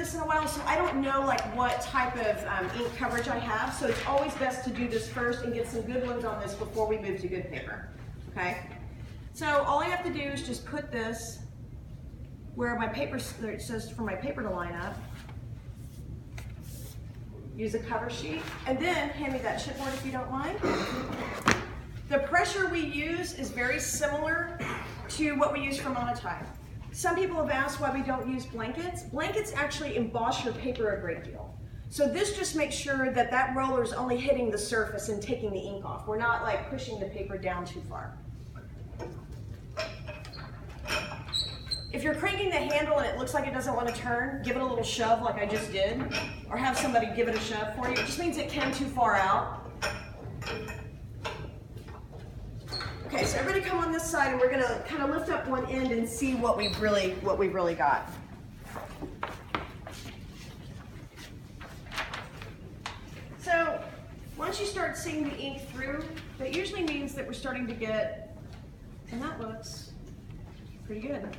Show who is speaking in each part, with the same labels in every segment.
Speaker 1: this in a while, so I don't know like what type of ink coverage I have, so it's always best to do this first and get some good ones on this before we move to good paper, okay? So all I have to do is just put this where my paper, it says for my paper to line up, use a cover sheet, and then hand me that chipboard if you don't mind. The pressure we use is very similar to what we use for monotype. Some people have asked why we don't use blankets. Blankets actually emboss your paper a great deal. So this just makes sure that that roller is only hitting the surface and taking the ink off. We're not like pushing the paper down too far. If you're cranking the handle and it looks like it doesn't want to turn, give it a little shove like I just did, or have somebody give it a shove for you. It just means it came too far out. Okay, so everybody come on this side, and we're going to kind of lift up one end and see what we've really got. So once you start seeing the ink through, that usually means that we're starting to get, and that looks pretty good.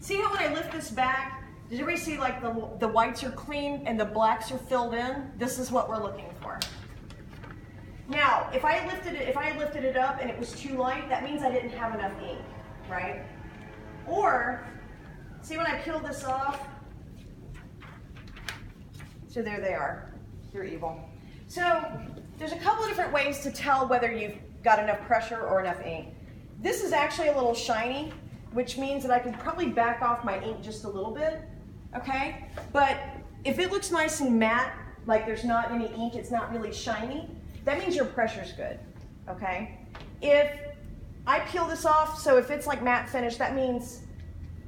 Speaker 1: See how when I lift this back, does everybody see like the whites are clean and the blacks are filled in? This is what we're looking for. Now, if I had lifted it up and it was too light, that means I didn't have enough ink, right? Or, see when I peel this off? So there they are. They're evil. So there's a couple of different ways to tell whether you've got enough pressure or enough ink. This is actually a little shiny, which means that I can probably back off my ink just a little bit, okay? But if it looks nice and matte, like there's not any ink, it's not really shiny, that means your pressure's good, okay? If I peel this off, so if it's like matte finish, that means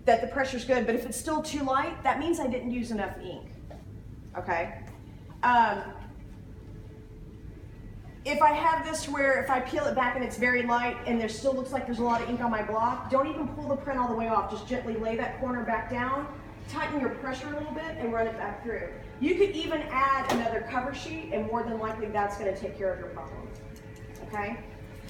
Speaker 1: that the pressure's good, but if it's still too light, that means I didn't use enough ink, okay? If I have this where if I peel it back and it's very light and there still looks like there's a lot of ink on my block, don't even pull the print all the way off, just gently lay that corner back down, tighten your pressure a little bit, and run it back through. You could even add another cover sheet, and more than likely that's going to take care of your problem, okay?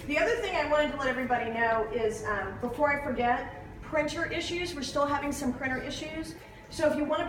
Speaker 1: The other thing I wanted to let everybody know is, before I forget, printer issues. We're still having some printer issues. So if you want to